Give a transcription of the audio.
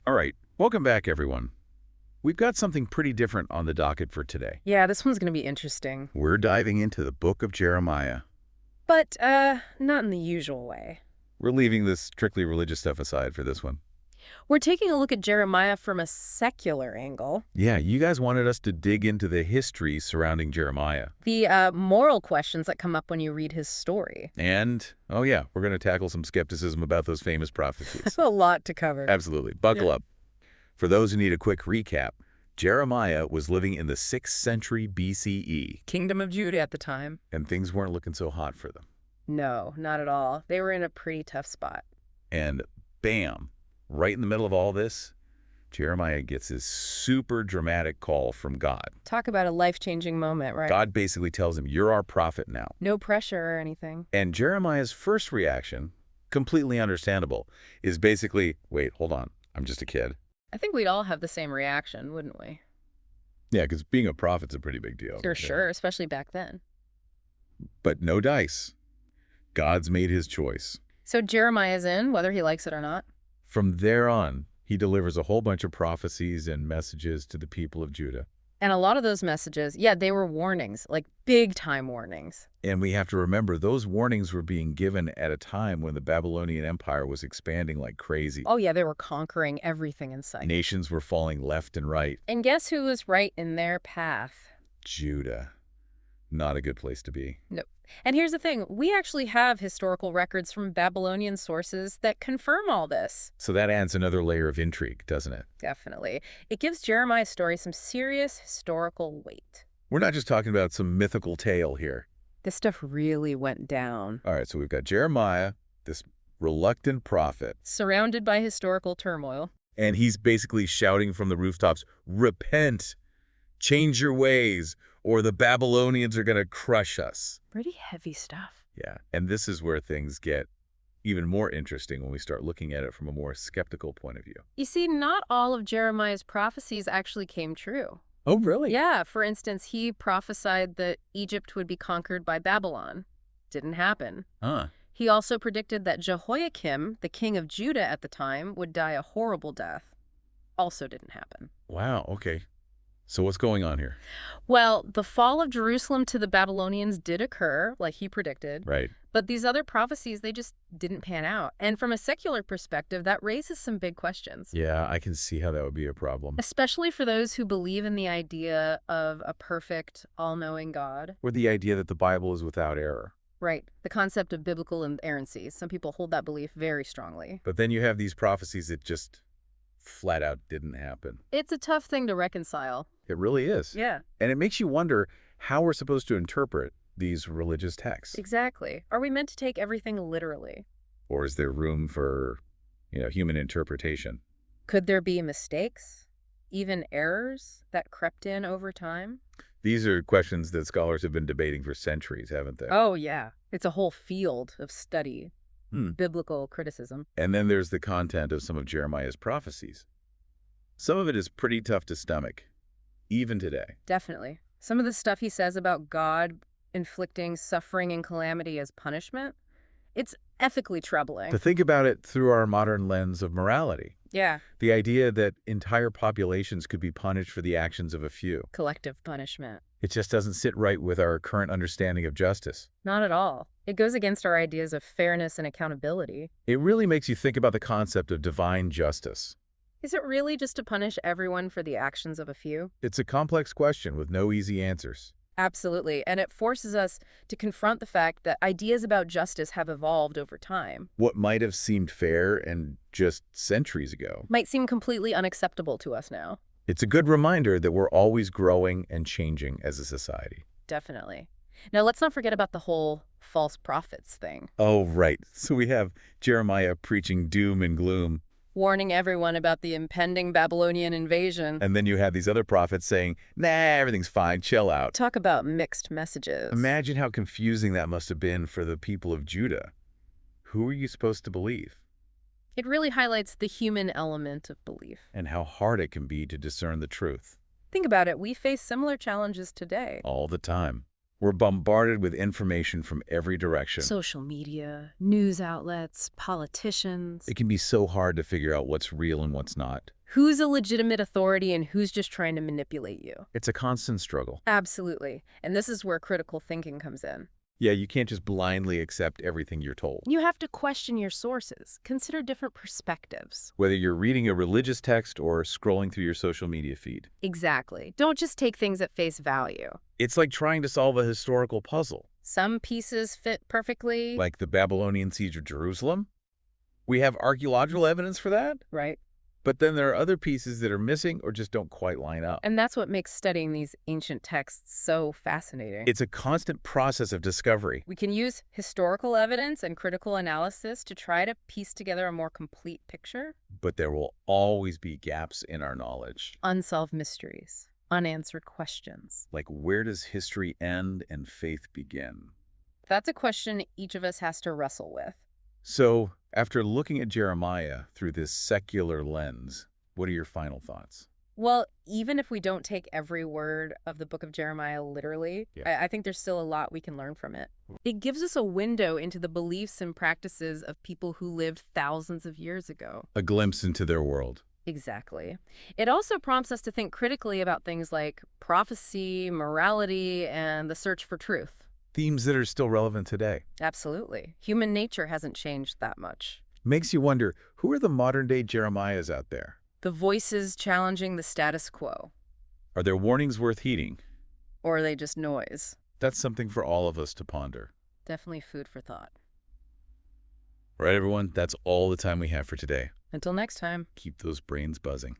All right, welcome back, everyone. We've got something pretty different on the docket for today. Yeah, this one's going to be interesting. We're diving into the book of Jeremiah. But, not in the usual way. We're leaving this strictly religious stuff aside for this one. We're taking a look at Jeremiah from a secular angle. Yeah, you guys wanted us to dig into the history surrounding Jeremiah. The, moral questions that come up when you read his story. And, oh yeah, we're going to tackle some skepticism about those famous prophecies. A lot to cover. Absolutely. Buckle up. For those who need a quick recap, Jeremiah was living in the 6th century BCE, Kingdom of Judah at the time. and things weren't looking so hot for them. No, not at all. They were in a pretty tough spot. And bam, right in the middle of all this, Jeremiah gets this super dramatic call from God. Talk about a life-changing moment, right? God basically tells him, "You're our prophet now." No pressure or anything. And Jeremiah's first reaction, completely understandable, is basically, wait, hold on, I'm just a kid. I think we'd all have the same reaction, wouldn't we? Yeah, because being a prophet's a pretty big deal. For sure, especially back then. But no dice. God's made his choice. So Jeremiah's in, whether he likes it or not. From there on, he delivers a whole bunch of prophecies and messages to the people of Judah. And a lot of those messages, yeah, they were warnings, like big-time warnings. And we have to remember, those warnings were being given at a time when the Babylonian Empire was expanding like crazy. Oh, yeah, they were conquering everything in sight. Nations were falling left and right. And guess who was right in their path? Judah. Not a good place to be. Nope. And here's the thing. We actually have historical records from Babylonian sources that confirm all this. So that adds another layer of intrigue, doesn't it? Definitely. It gives Jeremiah's story some serious historical weight. We're not just talking about some mythical tale here. This stuff really went down. All right, so we've got Jeremiah, this reluctant prophet, Surrounded by historical turmoil. and he's basically shouting from the rooftops, "Repent, change your ways, or the Babylonians are going to crush us." Pretty heavy stuff. Yeah, and this is where things get even more interesting when we start looking at it from a more skeptical point of view. You see, not all of Jeremiah's prophecies actually came true. Oh, really? Yeah, for instance, he prophesied that Egypt would be conquered by Babylon. Didn't happen. Huh. He also predicted that Jehoiakim, the king of Judah at the time, would die a horrible death. Also didn't happen. Wow, okay. So what's going on here? Well, the fall of Jerusalem to the Babylonians did occur, like he predicted, Right. but these other prophecies, they just didn't pan out. And from a secular perspective, that raises some big questions. Yeah, I can see how that would be a problem. Especially for those who believe in the idea of a perfect, all-knowing God. Or the idea that the Bible is without error. Right. The concept of biblical inerrancy. Some people hold that belief very strongly. But then you have these prophecies that just flat out didn't happen. It's a tough thing to reconcile. It really is. Yeah, And it makes you wonder how we're supposed to interpret these religious texts. exactly. Are we meant to take everything literally? Or is there room for, human interpretation? Could there be mistakes? Even errors that crept in over time? These are questions that scholars have been debating for centuries, haven't they? Oh, yeah. It's a whole field of study. Hmm. Biblical criticism. And then there's the content of some of Jeremiah's prophecies. Some of it is pretty tough to stomach, even today. Definitely. Some of the stuff he says about God inflicting suffering and calamity as punishment, it's ethically troubling. To think about it through our modern lens of morality, Yeah. the idea that entire populations could be punished for the actions of a few, Collective punishment. it just doesn't sit right with our current understanding of justice. Not at all. It goes against our ideas of fairness and accountability. It really makes you think about the concept of divine justice. Is it really just to punish everyone for the actions of a few? It's a complex question with no easy answers. Absolutely. And it forces us to confront the fact that ideas about justice have evolved over time. What might have seemed fair and just centuries ago. Might seem completely unacceptable to us now. It's a good reminder that we're always growing and changing as a society. Definitely. Now, let's not forget about the whole false prophets thing. Oh, right. So we have Jeremiah preaching doom and gloom. Warning everyone about the impending Babylonian invasion. And then you have these other prophets saying, nah, everything's fine, chill out. Talk about mixed messages. Imagine how confusing that must have been for the people of Judah. Who are you supposed to believe? It really highlights the human element of belief. And how hard it can be to discern the truth. Think about it. We face similar challenges today. All the time. We're bombarded with information from every direction. Social media, news outlets, politicians. It can be so hard to figure out what's real and what's not. Who's a legitimate authority and who's just trying to manipulate you? It's a constant struggle. Absolutely. And this is where critical thinking comes in. Yeah, you can't just blindly accept everything you're told. You have to question your sources, consider different perspectives. Whether you're reading a religious text or scrolling through your social media feed. Exactly. Don't just take things at face value. It's like trying to solve a historical puzzle. Some pieces fit perfectly. Like the Babylonian siege of Jerusalem. We have archaeological evidence for that. Right. But then there are other pieces that are missing or just don't quite line up. And that's what makes studying these ancient texts so fascinating. It's a constant process of discovery. We can use historical evidence and critical analysis to try to piece together a more complete picture. But there will always be gaps in our knowledge. Unsolved mysteries, unanswered questions. Like, where does history end and faith begin? That's a question each of us has to wrestle with. So, after looking at Jeremiah through this secular lens, what are your final thoughts? Well, even if we don't take every word of the book of Jeremiah literally, I think there's still a lot we can learn from it. It gives us a window into the beliefs and practices of people who lived thousands of years ago. A glimpse into their world. Exactly. It also prompts us to think critically about things like prophecy, morality, and the search for truth. Themes that are still relevant today. Absolutely. Human nature hasn't changed that much. Makes you wonder, who are the modern-day Jeremiahs out there? The voices challenging the status quo. Are their warnings worth heeding? Or are they just noise? That's something for all of us to ponder. Definitely food for thought. All right, everyone, that's all the time we have for today. Until next time. Keep those brains buzzing.